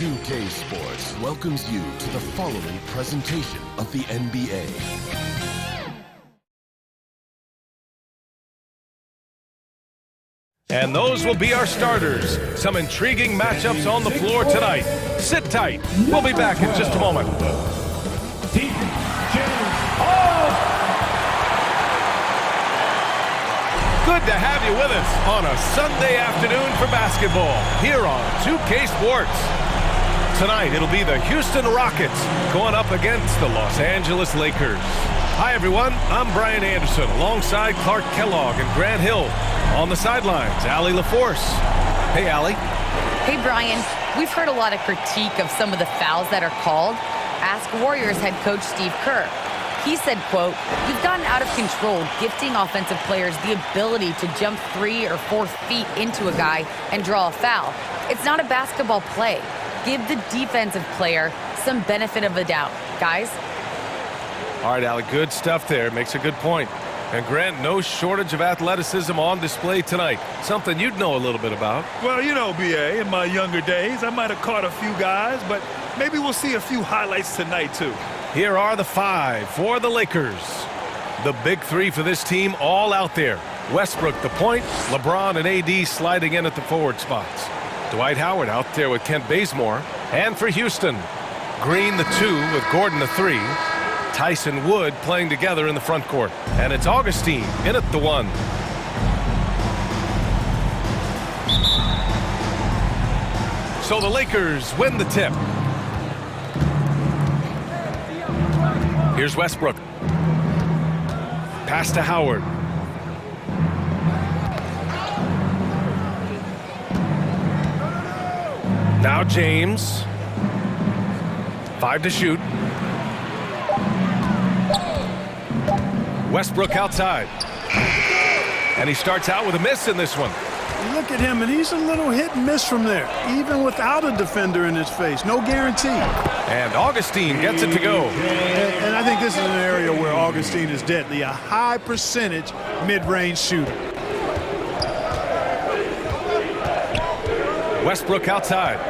2K Sports welcomes you to the following presentation of the NBA. And those will be our starters. Some intriguing matchups on the floor tonight. Sit tight. We'll be back in just a moment. Good to have you with us on a Sunday afternoon for basketball here on 2K Sports. Tonight, it'll be the Houston Rockets going up against the Los Angeles Lakers. Hi, everyone. I'm Brian Anderson alongside Clark Kellogg and Grant Hill. On the sidelines, Allie LaForce. Hey, Allie. Hey, Brian. We've heard a lot of critique of some of the fouls that are called. Ask Warriors head coach Steve Kerr. He said, quote, "We've gotten out of control, gifting offensive players the ability to jump 3 or 4 feet into a guy and draw a foul. It's not a basketball play. Give the defensive player some benefit of the doubt, guys." All right, Allie, good stuff there. Makes a good point. And Grant, no shortage of athleticism on display tonight. Something you'd know a little bit about. Well, you know, B.A., in my younger days, I might have caught a few guys, but maybe we'll see a few highlights tonight, too. Here are the 5 for the Lakers. The big 3 for this team all out there. Westbrook the point, LeBron and AD sliding in at the forward spots. Dwight Howard out there with Kent Bazemore. And for Houston, Green the 2 with Gordon the 3. Tyson Wood playing together in the front court. And it's Augustine in at the 1. So the Lakers win the tip. Here's Westbrook. Pass to Howard. Now James. 5 to shoot. Westbrook outside. And he starts out with a miss in this one. You look at him, and he's a little hit and miss from there, even without a defender in his face. No guarantee. And Augustine gets it to go. And I think this is an area where Augustine is deadly, a high percentage mid-range shooter. Westbrook outside.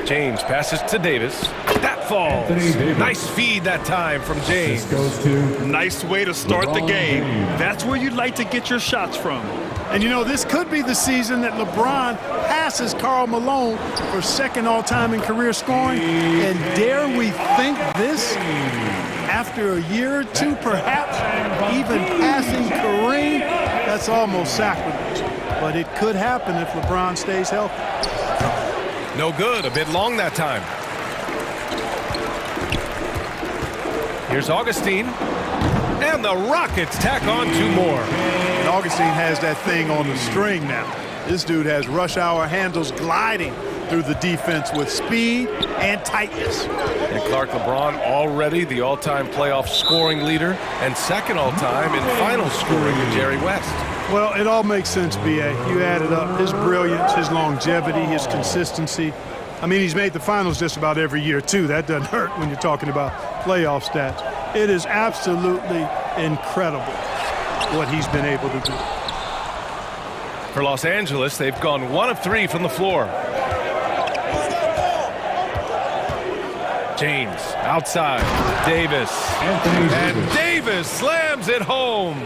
James passes to Davis. That falls. Nice feed that time from James. Nice way to start the game. That's where you'd like to get your shots from. And, you know, this could be the season that LeBron passes Karl Malone for second all-time in career scoring. And dare we think this, after a year or two, perhaps even passing Kareem? That's almost sacrilege. But it could happen if LeBron stays healthy. No good. A bit long that time. Here's Augustine. And the Rockets tack on 2 more. And Augustine has that thing on the string now. This dude has rush hour handles gliding through the defense with speed and tightness. And Clark, LeBron already the all-time playoff scoring leader and second all-time in final scoring to Jerry West. Well, it all makes sense, B.A. You add it up. His brilliance, his longevity, his consistency. I mean, he's made the finals just about every year, too. That doesn't hurt when you're talking about playoff stats. It is absolutely incredible what he's been able to do. For Los Angeles, they've gone 1 of 3 from the floor. James outside. Davis. And Davis slams it home.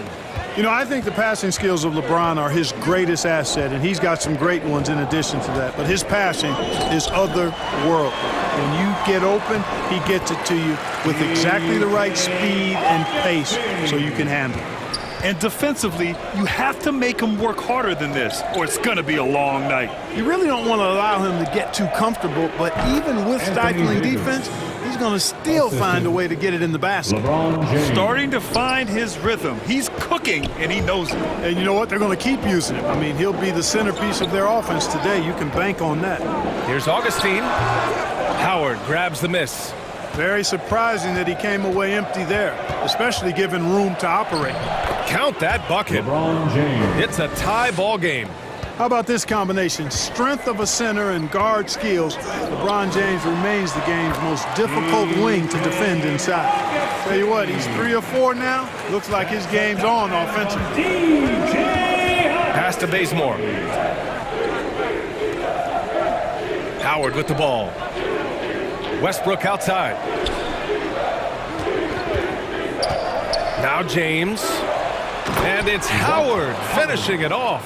You know, I think the passing skills of LeBron are his greatest asset, and he's got some great ones in addition to that. But his passing is otherworldly. When you get open, he gets it to you with exactly the right speed and pace so you can handle it. And defensively, you have to make him work harder than this, or it's going to be a long night. You really don't want to allow him to get too comfortable, but even with stifling defense, he's going to still find a way to get it in the basket. Starting to find his rhythm. He's cooking, and he knows it. And you know what? They're going to keep using him. I mean, he'll be the centerpiece of their offense today. You can bank on that. Here's Augustine. Howard grabs the miss. Very surprising that he came away empty there, especially given room to operate. Count that bucket. It's a tie ball game. How about this combination? Strength of a center and guard skills. LeBron James remains the game's most difficult wing to defend inside. Tell you what, he's 3 or 4 now. Looks like his game's on offensively. Pass to Bazemore. Howard with the ball. Westbrook outside. Now James. And it's Howard finishing it off.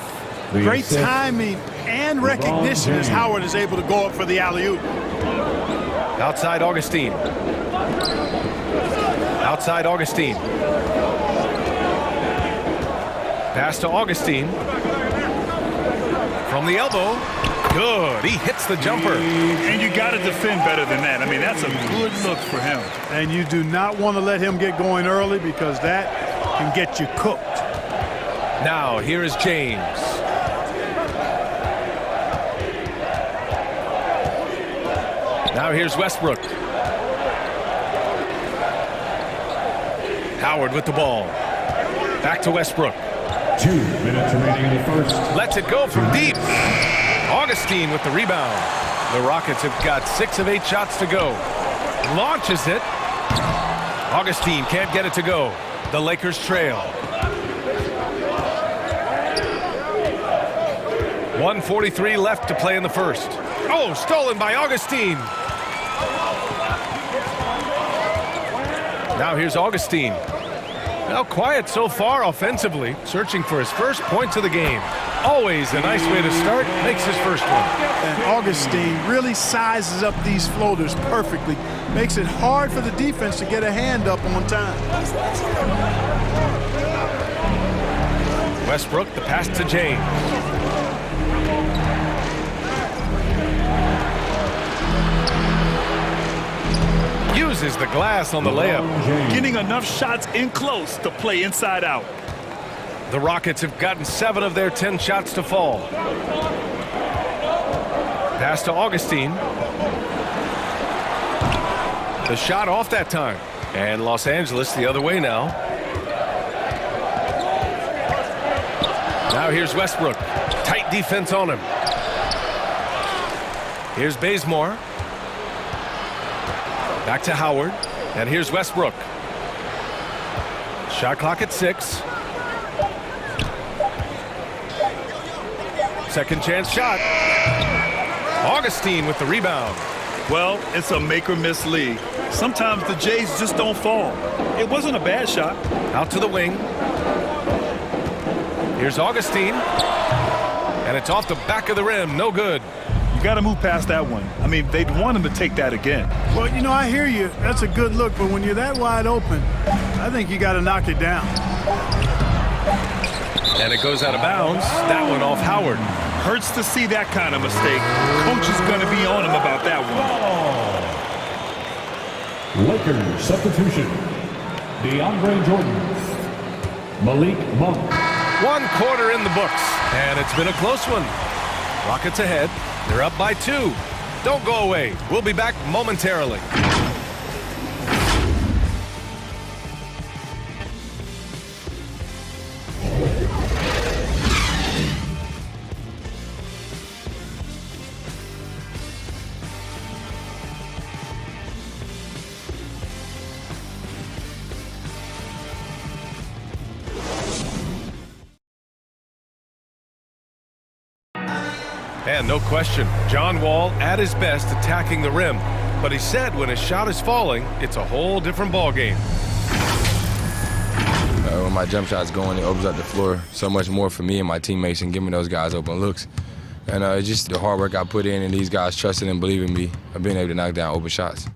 Great timing and recognition as Howard is able to go up for the alley-oop. Outside Augustine. Outside Augustine. Pass to Augustine. From the elbow. Good. He hits the jumper. And you got to defend better than that. I mean, that's a good look for him. And you do not want to let him get going early because that can get you cooked. Now, here is James. Now here's Westbrook. Howard with the ball. Back to Westbrook. 2 minutes remaining in the first. Lets it go from deep. Augustine with the rebound. The Rockets have got 6 of 8 shots to go. Launches it. Augustine can't get it to go. The Lakers trail. 1:43 left to play in the first. Oh, stolen by Augustine. Now here's Augustine. Now quiet so far offensively, searching for his first points of the game. Always a nice way to start, makes his first one. And Augustine really sizes up these floaters perfectly. Makes it hard for the defense to get a hand up on time. Westbrook, the pass to James. Uses the glass on the layup. Getting enough shots in close to play inside out. The Rockets have gotten 7 of their 10 shots to fall. Pass to Augustine. The shot off that time. And Los Angeles the other way now. Now here's Westbrook. Tight defense on him. Here's Bazemore. Back to Howard. And here's Westbrook. Shot clock at 6. Second chance shot. Augustine with the rebound. Well, it's a make or miss league. Sometimes the Jays just don't fall. It wasn't a bad shot. Out to the wing. Here's Augustine. And it's off the back of the rim. No good. You got to move past that one. I mean, they'd want him to take that again. Well, you know, I hear you. That's a good look, but when you're that wide open, I think you got to knock it down. And it goes out of bounds. That one off Howard. Hurts to see that kind of mistake. Coach is going to be on him about that one. Lakers substitution. DeAndre Jordan. Malik Monk. 1 quarter in the books. And it's been a close one. Rockets ahead. They're up by 2. Don't go away. We'll be back momentarily. And no question, John Wall at his best attacking the rim. But he said when his shot is falling, it's a whole different ballgame. When my jump shot's going, it opens up the floor so much more for me and my teammates and giving those guys open looks. And it's just the hard work I put in and these guys trusting and believing me of being able to knock down open shots.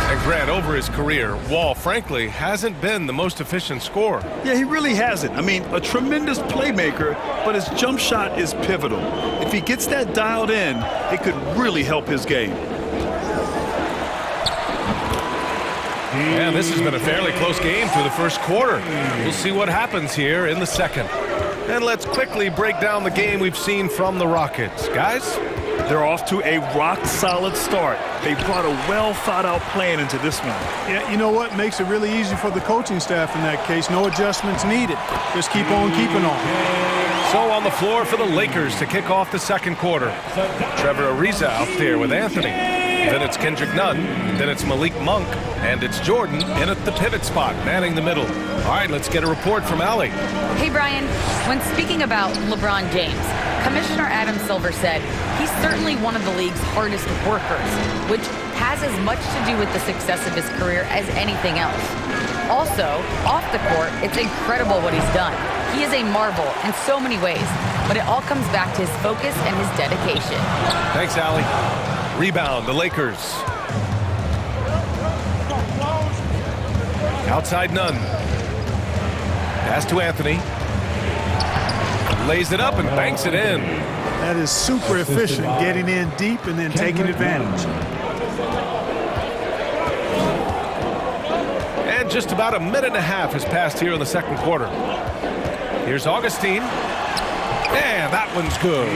And Grant, over his career, Wall, frankly, hasn't been the most efficient scorer. Yeah, he really hasn't. I mean, a tremendous playmaker, but his jump shot is pivotal. If he gets that dialed in, it could really help his game. And this has been a fairly close game through the first quarter. We'll see what happens here in the second. And let's quickly break down the game we've seen from the Rockets. Guys? They're off to a rock-solid start. They brought a well-thought-out plan into this one. Yeah, you know what? Makes it really easy for the coaching staff in that case. No adjustments needed. Just keep on keeping on. So on the floor for the Lakers to kick off the second quarter. Trevor Ariza out there with Anthony. Then it's Kendrick Nunn. Then it's Malik Monk. And it's Jordan in at the pivot spot, manning the middle. All right, let's get a report from Allie. Hey, Brian. When speaking about LeBron James, Commissioner Adam Silver said he's certainly one of the league's hardest workers, which has as much to do with the success of his career as anything else. Also, off the court, it's incredible what he's done. He is a marvel in so many ways, but it all comes back to his focus and his dedication. Thanks, Allie. Rebound, the Lakers. Outside Nunn. Pass to Anthony. Lays it up and banks it in. That is super efficient, getting in deep and then taking advantage. And just about a minute and a half has passed here in the second quarter. Here's Augustine. And that one's good.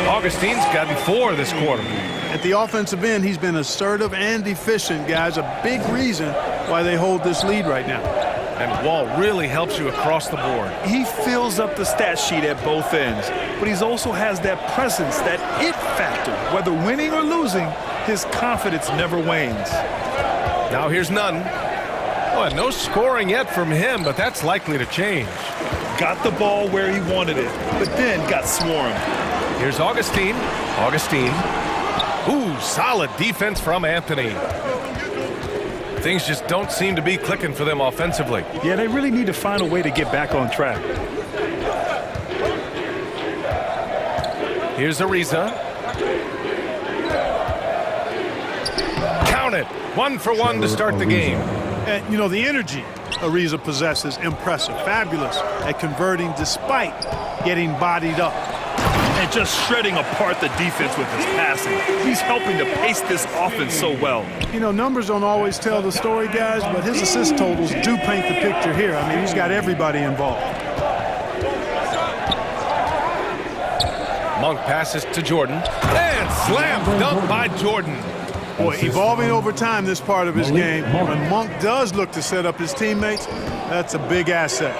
Augustine's gotten 4 this quarter. At the offensive end, he's been assertive and efficient, guys. A big reason why they hold this lead right now. And Wall really helps you across the board. He fills up the stat sheet at both ends, but he also has that presence, that it factor. Whether winning or losing, his confidence never wanes. Now here's Nunn. Oh, no scoring yet from him, but that's likely to change. Got the ball where he wanted it, but then got swarmed. Here's Augustine. Augustine. Ooh, solid defense from Anthony. Things just don't seem to be clicking for them offensively. Yeah, they really need to find a way to get back on track. Here's Ariza. Count it. 1 for 1 to start the game. And, you know, the energy Ariza possesses, impressive, fabulous at converting despite getting bodied up. And just shredding apart the defense with his passing. He's helping to pace this offense so well. You know, numbers don't always tell the story, guys, but his assist totals do paint the picture here. I mean, he's got everybody involved. Monk passes to Jordan. And slam dunk by Jordan. Boy, evolving over time, this part of his game. When Monk does look to set up his teammates, that's a big asset.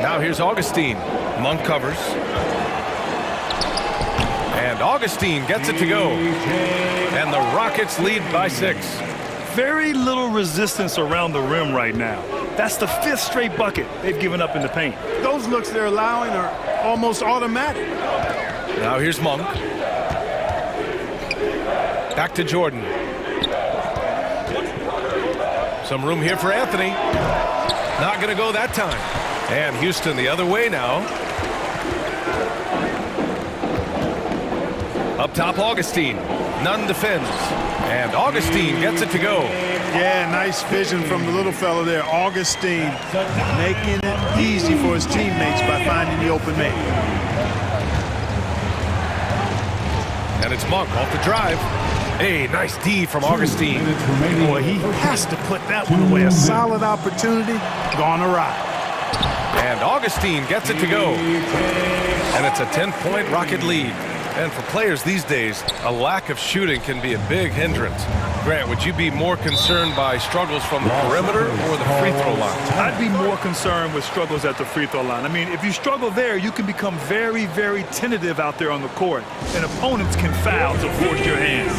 Now here's Augustine. Monk covers. And Augustine gets it to go. And the Rockets lead by 6. Very little resistance around the rim right now. That's the 5th straight bucket they've given up in the paint. Those looks they're allowing are almost automatic. Now here's Monk. Back to Jordan. Some room here for Anthony. Not going to go that time. And Houston the other way now. Up top, Augustine. Nunn defends. And Augustine gets it to go. Yeah, nice vision from the little fella there. Augustine making it easy for his teammates by finding the open man. And it's Monk off the drive. Hey, nice D from Augustine. Boy, he has to put that one away. A solid opportunity gone awry. And Augustine gets it to go. And it's a 10-point Rocket lead. And for players these days, a lack of shooting can be a big hindrance. Grant, would you be more concerned by struggles from the perimeter or the free throw line? I'd be more concerned with struggles at the free throw line. I mean, if you struggle there, you can become very, very tentative out there on the court, and opponents can foul to force your hand.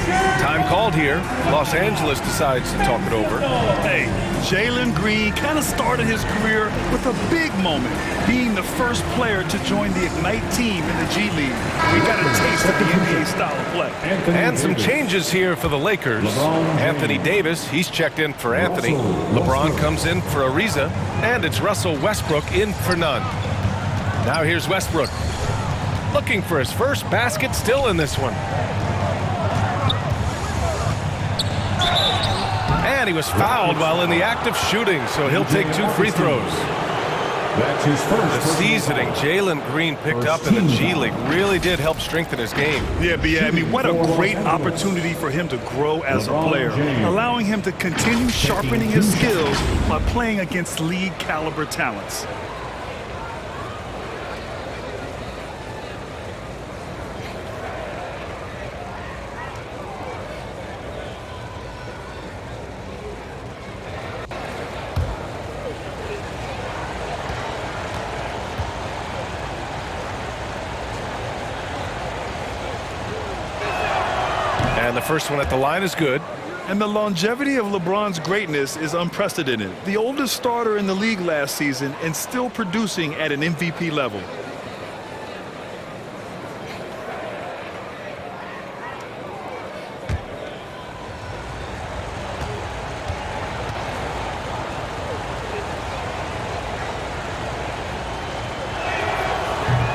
Time called here. Los Angeles decides to talk it over. Hey, Jalen Green kind of started his career with a big moment, being the first player to join the Ignite team in the G League. We got a taste of the NBA style of play. And some changes here for the Lakers. Anthony Davis, he's checked in for Anthony. LeBron comes in for Ariza. And it's Russell Westbrook in for Nunn. Now here's Westbrook. Looking for his first basket, still in this one. And he was fouled while in the act of shooting, so he'll take 2 free throws. That's his first. The seasoning Jalen Green picked up in the G League really did help strengthen his game. Yeah, but I mean, what a great opportunity for him to grow as a player, allowing him to continue sharpening his skills by playing against league caliber talents. And the first one at the line is good. And the longevity of LeBron's greatness is unprecedented. The oldest starter in the league last season and still producing at an MVP level.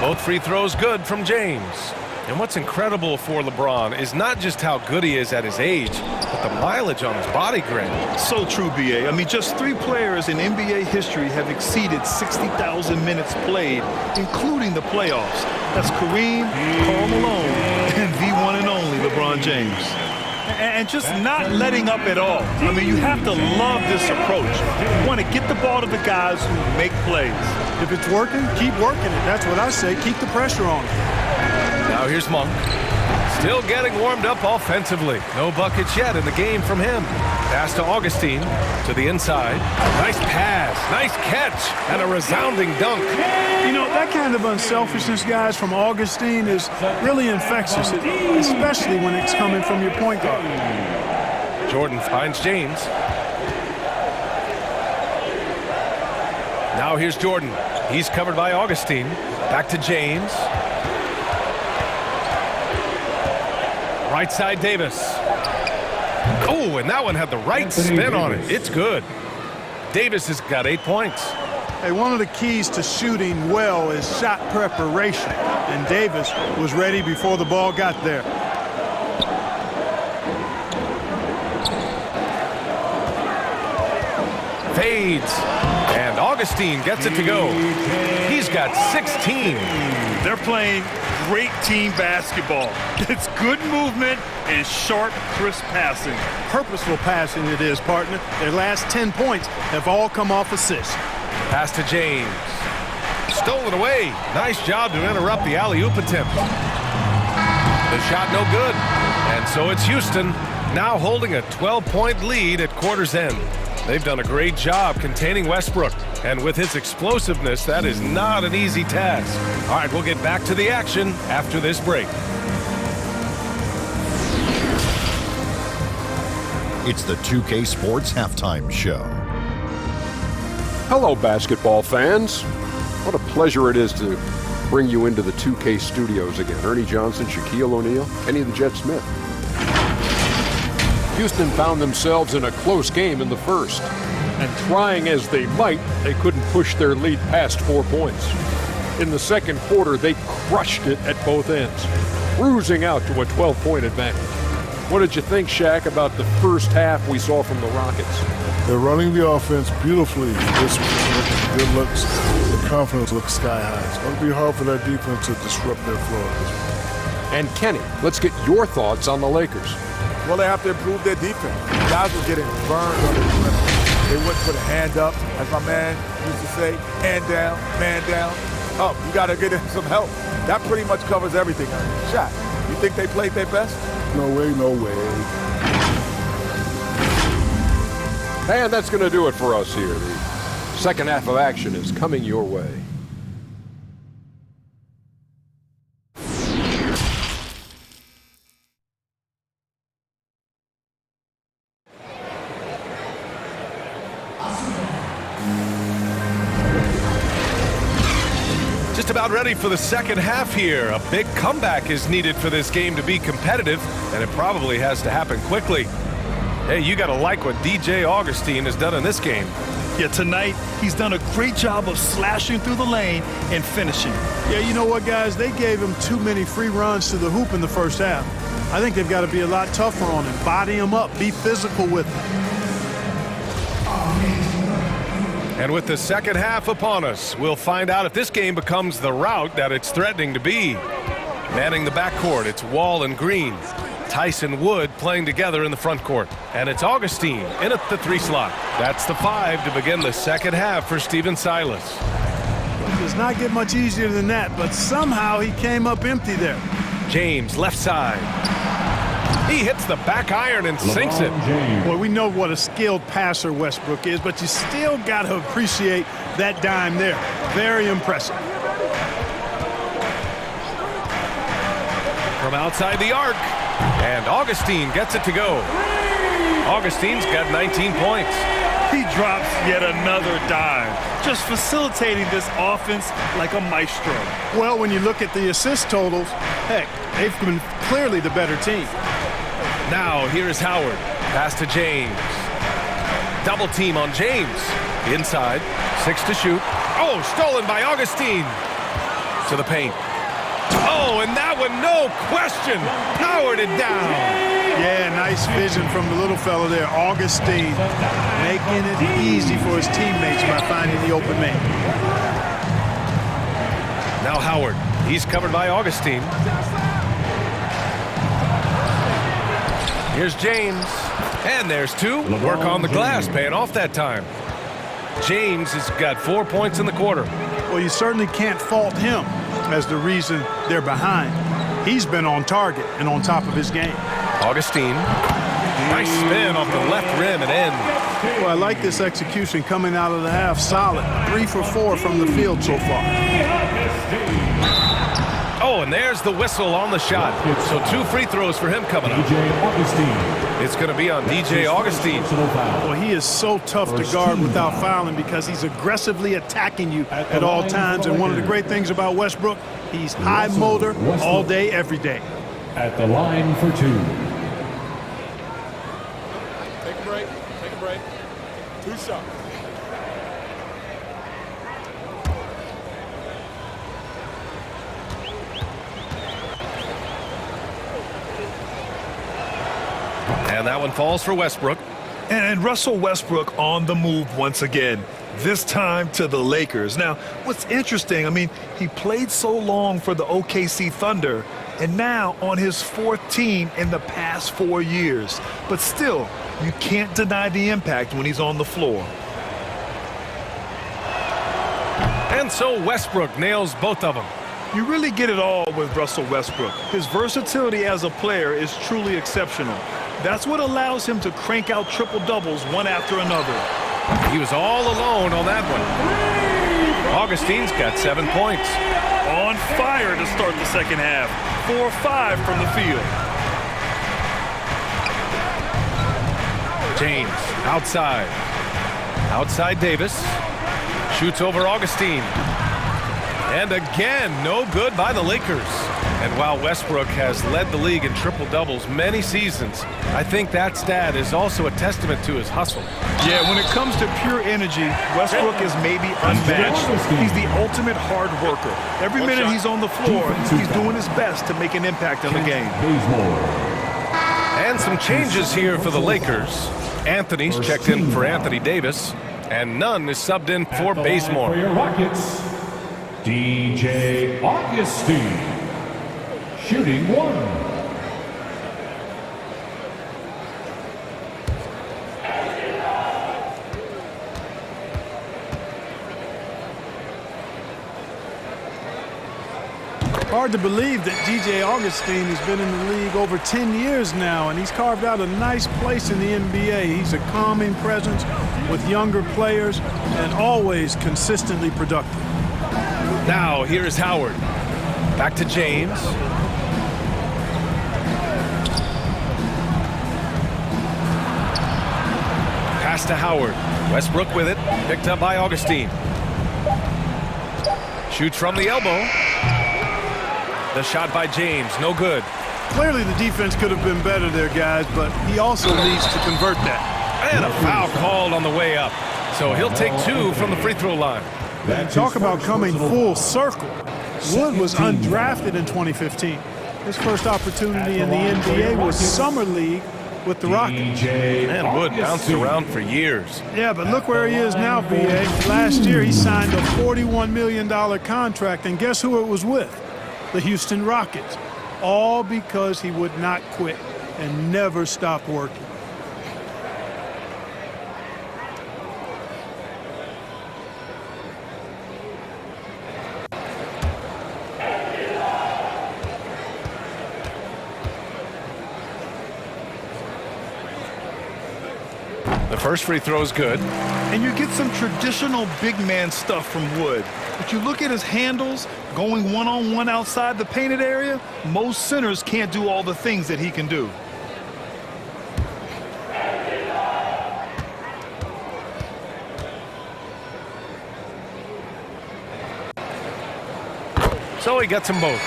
Both free throws good from James. And what's incredible for LeBron is not just how good he is at his age, but the mileage on his body grid. So true, B.A. I mean, just 3 players in NBA history have exceeded 60,000 minutes played, including the playoffs. That's Kareem, Karl Malone, and the one and only LeBron James. And just not letting up at all. I mean, you have to love this approach. You want to get the ball to the guys who make plays. If it's working, keep working it. That's what I say. Keep the pressure on. Now here's Monk. Still getting warmed up offensively. No buckets yet in the game from him. Pass to Augustine to the inside. Nice pass, nice catch, and a resounding dunk. You know, that kind of unselfishness, guys, from Augustine is really infectious, especially when it's coming from your point guard. Jordan finds James. Now here's Jordan. He's covered by Augustine. Back to James. Right side, Davis. Oh, and that one had the right spin on it. It's good. Davis has got 8 points. Hey, one of the keys to shooting well is shot preparation, and Davis was ready before the ball got there. Fades, and Augustine gets it to go. He's got 16. They're playing great team basketball. It's good movement and sharp, crisp passing. Purposeful passing it is, partner. Their last 10 points have all come off assists. Pass to James. Stolen away. Nice job to interrupt the alley-oop attempt. The shot no good. And so it's Houston now holding a 12-point lead at quarter's end. They've done a great job containing Westbrook, and with his explosiveness, that is not an easy task. All right, we'll get back to the action after this break. It's the 2K Sports Halftime Show. Hello, basketball fans. What a pleasure it is to bring you into the 2K studios again. Ernie Johnson, Shaquille O'Neal, Kenny the Jet Smith. Houston found themselves in a close game in the first, and trying as they might, they couldn't push their lead past 4 points. In the second quarter, they crushed it at both ends, cruising out to a 12-point advantage. What did you think, Shaq, about the first half we saw from the Rockets? They're running the offense beautifully. This good looks, the confidence looks sky high. It's going to be hard for that defense to disrupt their flow at this point. And Kenny, let's get your thoughts on the Lakers. Well, they have to improve their defense. Guys were getting burned on the perimeter. They wouldn't put a hand up, as my man used to say, hand down, man down. Up, you got to get him some help. That pretty much covers everything. Shaq, you think they played their best? No way, no way. And that's going to do it for us here. The second half of action is coming your way. Just about ready for the second half here. A big comeback is needed for this game to be competitive, and it probably has to happen quickly. Hey, you got to like what DJ Augustine has done in this game. Yeah, tonight, he's done a great job of slashing through the lane and finishing. Yeah, you know what, guys? They gave him too many free runs to the hoop in the first half. I think they've got to be a lot tougher on him. Body him up. Be physical with him. And with the second half upon us, we'll find out if this game becomes the rout that it's threatening to be. Manning the backcourt, it's Wall and Green. Tyson Wood playing together in the front court. And it's Augustine in at the 3 slot. That's the 5 to begin the second half for Stephen Silas. It does not get much easier than that, but somehow he came up empty there. James, left side. He hits the back iron and sinks it. Well, we know what a skilled passer Westbrook is, but you still got to appreciate that dime there. Very impressive. From outside the arc, and Augustine gets it to go. Augustine's got 19 points. He drops yet another dime, just facilitating this offense like a maestro. Well, when you look at the assist totals, heck, they've been clearly the better team. Now, here's Howard. Pass to James. Double team on James. Inside, 6 to shoot. Oh, stolen by Augustine. To the paint. Oh, and that one, no question. Powered it down. Yeah, nice vision from the little fella there, Augustine, making it easy for his teammates by finding the open man. Now Howard. He's covered by Augustine. Here's James. And there's 2. Work on the glass, paying off that time. James has got 4 points in the quarter. Well, you certainly can't fault him as the reason they're behind. He's been on target and on top of his game. Augustine. Nice spin off the left rim and in. Well, I like this execution coming out of the half. Solid. 3 for 4 from the field so far. Oh, and there's the whistle on the shot. So 2 free throws for him coming up. It's going to be on DJ Augustine. Well, he is so tough to guard without fouling because he's aggressively attacking you at all times. And one of the great things about Westbrook, he's high motor all day, every day. At the line for 2. Take a break. Take a break. 2 shots. And that one falls for Westbrook. And Russell Westbrook on the move once again, this time to the Lakers. Now, what's interesting, I mean, he played so long for the OKC Thunder, and now on his 4th team in the past 4 years. But still, you can't deny the impact when he's on the floor. And so Westbrook nails both of them. You really get it all with Russell Westbrook. His versatility as a player is truly exceptional. That's what allows him to crank out triple-doubles one after another. He was all alone on that one. Augustine's got 7 points. On fire to start the second half. 4-5 from the field. James outside. Outside Davis. Shoots over Augustine. And again, no good by the Lakers. And while Westbrook has led the league in triple-doubles many seasons, I think that stat is also a testament to his hustle. Yeah, when it comes to pure energy, Westbrook is maybe unmatched. He's the ultimate hard worker. Every minute he's on the floor, he's doing his best to make an impact on the game. And some changes here for the Lakers. Anthony's checked in for Anthony Davis, and Nunn is subbed in for Bazemore. For your Rockets, DJ Augustine. Shooting 1. Hard to believe that DJ Augustine has been in the league over 10 years now, and he's carved out a nice place in the NBA. He's a calming presence with younger players and always consistently productive. Now, here's Howard. Back to James. Pass to Howard. Westbrook with it. Picked up by Augustine. Shoots from the elbow. The shot by James. No good. Clearly the defense could have been better there, guys, but he also needs to convert that. And a foul called on the way up. So he'll take 2 from the free throw line. And talk about coming full circle. Wood was undrafted in 2015. His first opportunity in the NBA was Summer League with the Rockets. And Wood bounced around for years. Yeah, but look where he is now, B.A. Last year he signed a $41 million contract, and guess who it was with? The Houston Rockets. All because he would not quit and never stop working. The first free throw is good. And you get some traditional big man stuff from Wood. But you look at his handles, going one-on-one outside the painted area, most centers can't do all the things that he can do. So he gets them both.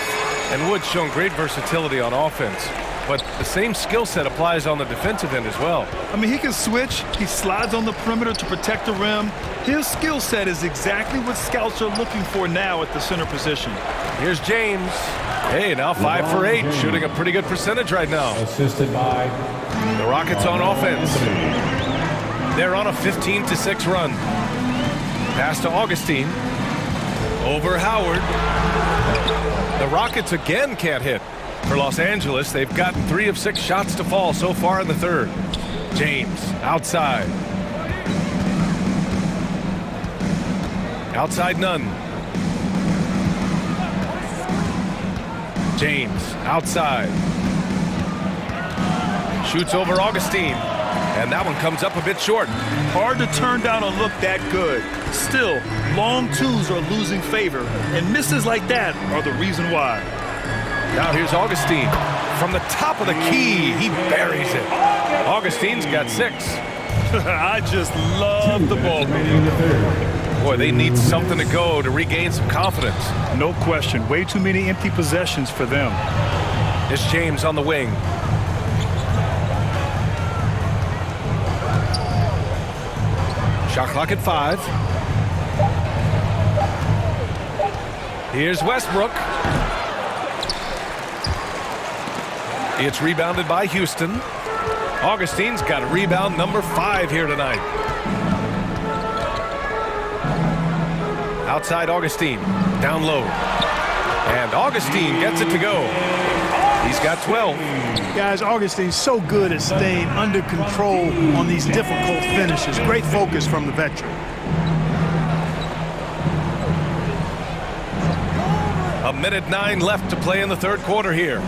And Wood's shown great versatility on offense. But the same skill set applies on the defensive end as well. I mean, he can switch. He slides on the perimeter to protect the rim. His skill set is exactly what scouts are looking for now at the center position. Here's James. Hey, now 5 for 8, shooting a pretty good percentage right now. Assisted by the Rockets on offense. They're on a 15-6 run. Pass to Augustine. Over Howard. The Rockets again can't hit. For Los Angeles, they've gotten 3 of 6 shots to fall so far in the third. James, outside. Outside none. James, outside. Shoots over Augustine. And that one comes up a bit short. Hard to turn down a look that good. Still, long twos are losing favor, and misses like that are the reason why. Now here's Augustine. From the top of the key, he buries it. Augustine's got 6. I just love the ball. Boy, they need something to go to regain some confidence. No question. Way too many empty possessions for them. It's James on the wing. Shot clock at 5. Here's Westbrook. It's rebounded by Houston. Augustine's got a rebound number 5 here tonight. Outside Augustine, down low. And Augustine gets it to go. He's got 12. Guys, Augustine's so good at staying under control on these difficult finishes. Great focus from the veteran. A minute 9 left to play in the third quarter here.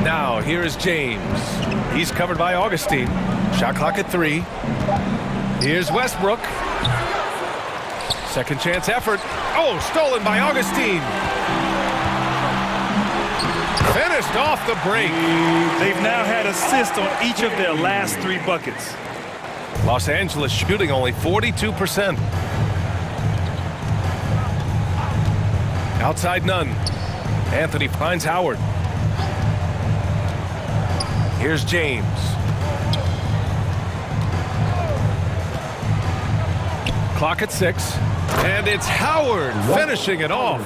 Now, here is James. He's covered by Augustine. Shot clock at 3. Here's Westbrook. Second chance effort. Oh, stolen by Augustine. Finished off the break. They've now had assists on each of their last 3 buckets. Los Angeles shooting only 42%. Outside none. Anthony finds Howard. Here's James. Clock at 6. And it's Howard finishing it off.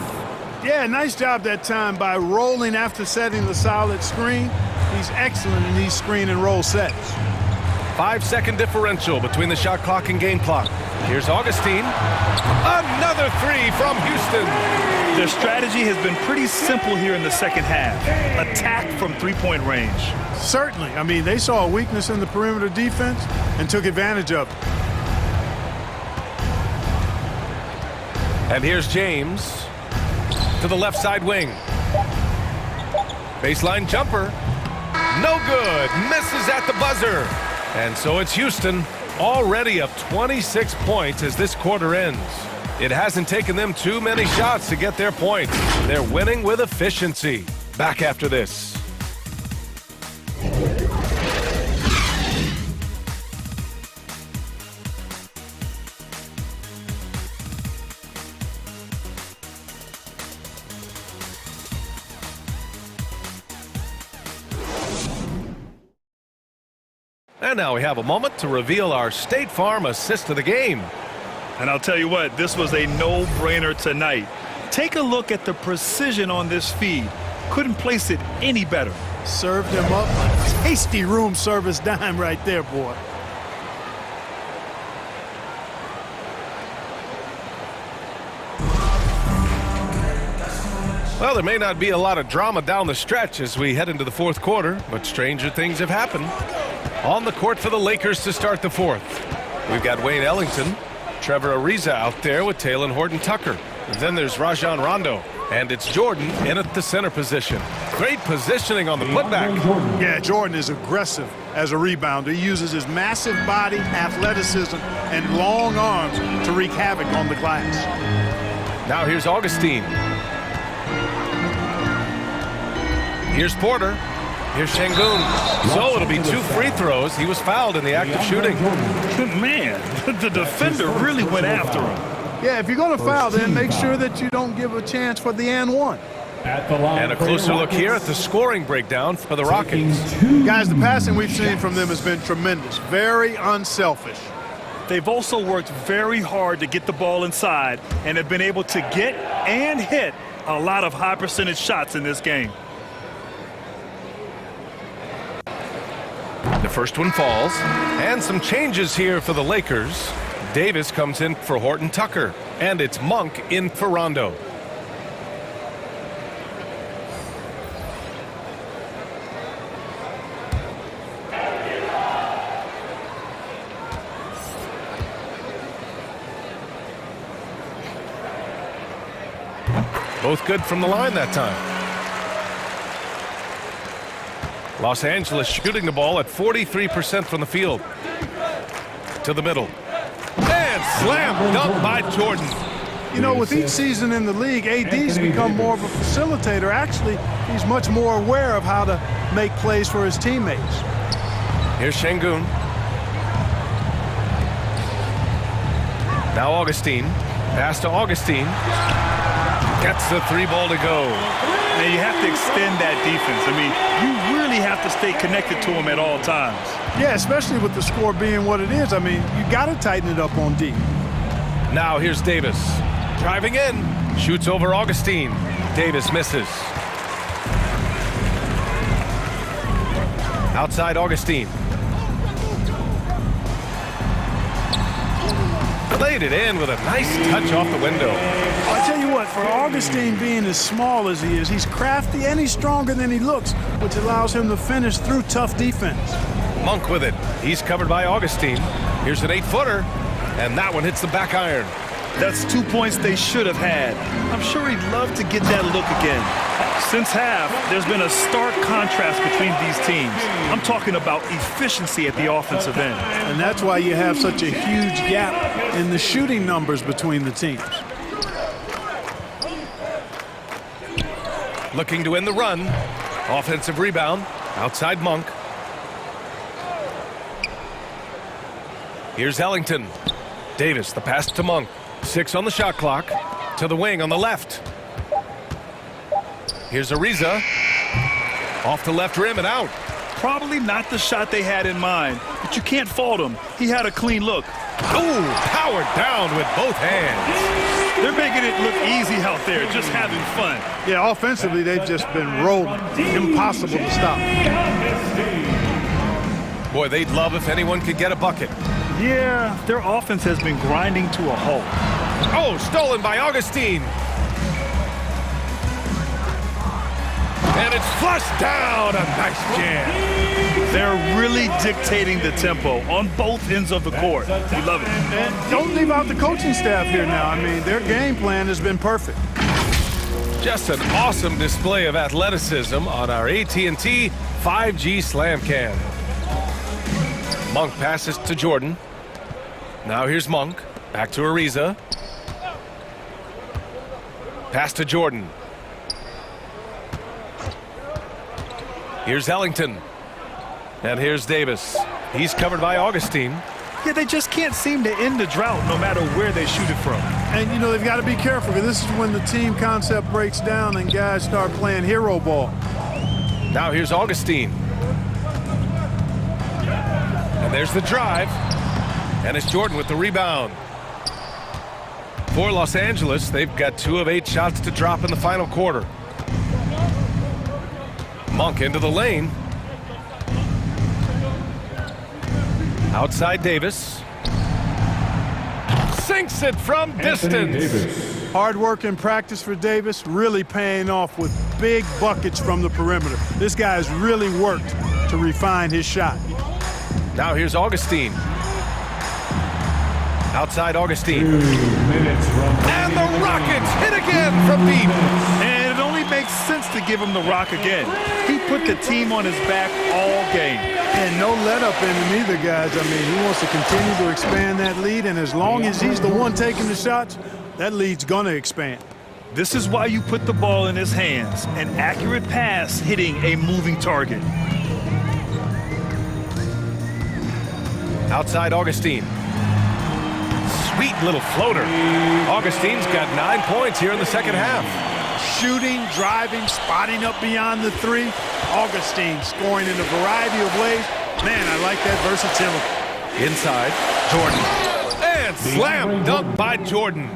Yeah, nice job that time by rolling after setting the solid screen. He's excellent in these screen and roll sets. 5-second differential between the shot clock and game clock. Here's Augustine. Another 3 from Houston. Their strategy has been pretty simple here in the second half. Attack from 3-point range. Certainly. I mean, they saw a weakness in the perimeter defense and took advantage of it. And here's James to the left side wing. Baseline jumper. No good. Misses at the buzzer. And so it's Houston already up 26 points as this quarter ends. It hasn't taken them too many shots to get their points. They're winning with efficiency. Back after this. And now we have a moment to reveal our State Farm assist of the game. And I'll tell you what, this was a no-brainer tonight. Take a look at the precision on this feed. Couldn't place it any better. Served him up a tasty room service dime right there, boy. Well, there may not be a lot of drama down the stretch as we head into the fourth quarter, but stranger things have happened. On the court for the Lakers to start the fourth. We've got Wayne Ellington, Trevor Ariza out there with Talen Horton-Tucker. Then there's Rajon Rondo, and it's Jordan in at the center position. Great positioning on the putback. Yeah, Jordan is aggressive as a rebounder. He uses his massive body, athleticism, and long arms to wreak havoc on the glass. Now here's Augustine. Here's Porter. Here's Şengün. So it'll be 2 free throws. He was fouled in the act of shooting. Man, the defender really went after him. Yeah, if you're going to foul, then make sure that you don't give a chance for the and one. At the line And a closer look here at the scoring breakdown for the Rockets. Guys, the passing we've seen from them has been tremendous. Very unselfish. They've also worked very hard to get the ball inside and have been able to get and hit a lot of high percentage shots in this game. The first one falls. And some changes here for the Lakers. Davis comes in for Horton Tucker. And it's Monk in for Rondo. Both good from the line that time. Los Angeles shooting the ball at 43% from the field. To the middle. And slam dunk by Jordan. You know, with each season in the league, AD's become more of a facilitator. Actually, he's much more aware of how to make plays for his teammates. Here's Şengün. Now Augustine. Pass to Augustine. Gets the three ball to go. Now you have to extend that defense. I mean, you really have to stay connected to him at all times. Yeah, especially with the score being what it is. I mean, you got to tighten it up on D. Now here's Davis. Driving in. Shoots over Augustine. Davis misses. Outside Augustine. Played it in with a nice touch off the window. I tell you what, for Augustine being as small as he is, he's crafty and he's stronger than he looks, which allows him to finish through tough defense. Monk with it. He's covered by Augustine. Here's an 8-footer, and that one hits the back iron. That's 2 points they should have had. I'm sure he'd love to get that look again. Since half, there's been a stark contrast between these teams. I'm talking about efficiency at the offensive end. And that's why you have such a huge gap in the shooting numbers between the teams. Looking to win the run. Offensive rebound. Outside Monk. Here's Ellington. Davis, the pass to Monk. 6 on the shot clock. To the wing on the left. Here's Ariza. Off the left rim and out. Probably not the shot they had in mind, but you can't fault him. He had a clean look. Ooh, powered down with both hands. They're making it look easy out there, just having fun. Yeah, offensively, they've just been rolling. Impossible to stop. Boy, they'd love if anyone could get a bucket. Yeah, their offense has been grinding to a halt. Oh, stolen by Augustine. And it's flushed down. A nice jam. They're really dictating the tempo on both ends of the court. We love it. And don't leave out the coaching staff here now. I mean, their game plan has been perfect. Just an awesome display of athleticism on our AT&T 5G Slam Cam. Monk passes to Jordan. Now here's Monk. Back to Ariza. Pass to Jordan. Here's Ellington. And here's Davis. He's covered by Augustine. Yeah, they just can't seem to end the drought no matter where they shoot it from. And, you know, they've got to be careful because this is when the team concept breaks down and guys start playing hero ball. Now here's Augustine. And there's the drive. And it's Jordan with the rebound. For Los Angeles, they've got 2 of 8 shots to drop in the final quarter. Monk into the lane. Outside Davis. Sinks it from distance. Hard work in practice for Davis, really paying off with big buckets from the perimeter. This guy has really worked to refine his shot. Now here's Augustine. Outside Augustine. 2 minutes from and the Rockets hit again from deep. And it only makes sense to give him the rock again. He put the team on his back all game. And no let up in him either, guys. I mean, he wants to continue to expand that lead, and as long as he's the one taking the shots, that lead's going to expand. This is why you put the ball in his hands. An accurate pass hitting a moving target. Outside Augustine. sweet little floater. Augustine's got 9 points here in the second half. Shooting, driving, spotting up beyond the three. Augustine scoring in a variety of ways. Man, I like that versatility. Inside, Jordan. And slam dunk by Jordan.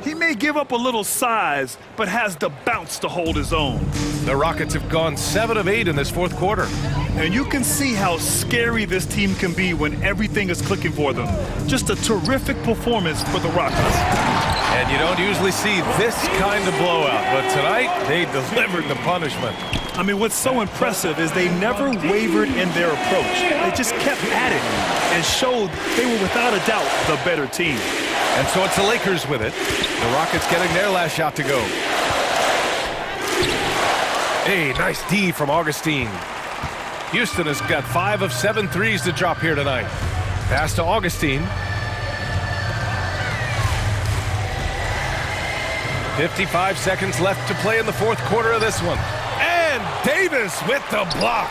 He may give up a little size, but has the bounce to hold his own. The Rockets have gone 7 of 8 in this fourth quarter. And you can see how scary this team can be when everything is clicking for them. Just a terrific performance for the Rockets. And you don't usually see this kind of blowout, but tonight they delivered the punishment. I mean, what's so impressive is they never wavered in their approach. They just kept at it and showed they were without a doubt the better team. And so it's the Lakers with it. The Rockets getting their last shot to go. Hey, nice D from Augustine. Houston has got 5 of 7 threes to drop here tonight. Pass to Augustine. 55 seconds left to play in the fourth quarter of this one. And Davis with the block.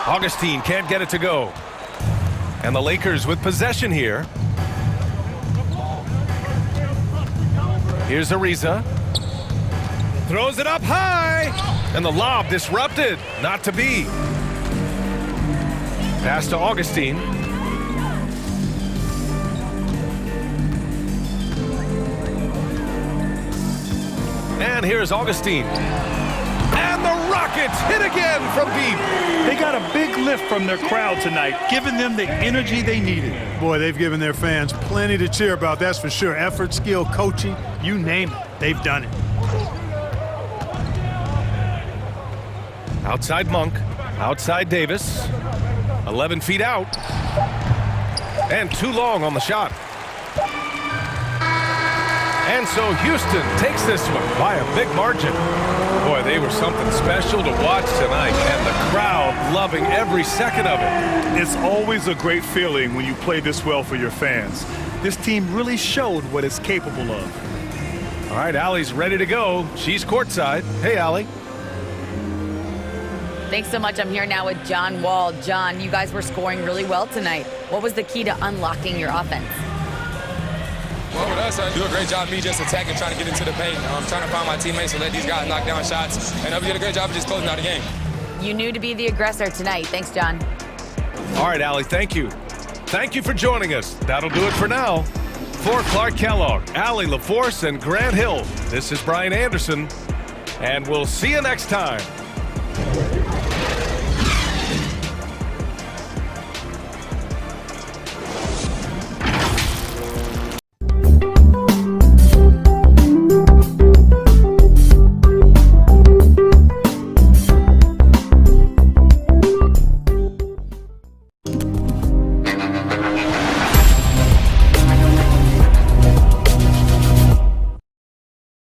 Augustine can't get it to go. And the Lakers with possession here. Here's Ariza. Throws it up high. And the lob disrupted. Not to be. Pass to Augustine. And here's Augustine. And the Rockets hit again from deep. They got a big lift from their crowd tonight, giving them the energy they needed. Boy, they've given their fans plenty to cheer about, that's for sure. Effort, skill, coaching, you name it, they've done it. Outside Monk, outside Davis, 11 feet out, and too long on the shot. And so Houston takes this one by a big margin. Boy, they were something special to watch tonight, and the crowd loving every second of it. It's always a great feeling when you play this well for your fans. This team really showed what it's capable of. All right, Allie's ready to go. She's courtside. Hey, Allie. Thanks so much. I'm here now with John Wall. John, you guys were scoring really well tonight. What was the key to unlocking your offense? Well, with us, do a great job me just attacking, trying to get into the paint. Trying to find my teammates and let these guys knock down shots. And we did a great job of just closing out the game. You knew to be the aggressor tonight. Thanks, John. All right, Allie, thank you. Thank you for joining us. That'll do it for now. For Clark Kellogg, Allie LaForce, and Grant Hill, this is Brian Anderson, and we'll see you next time.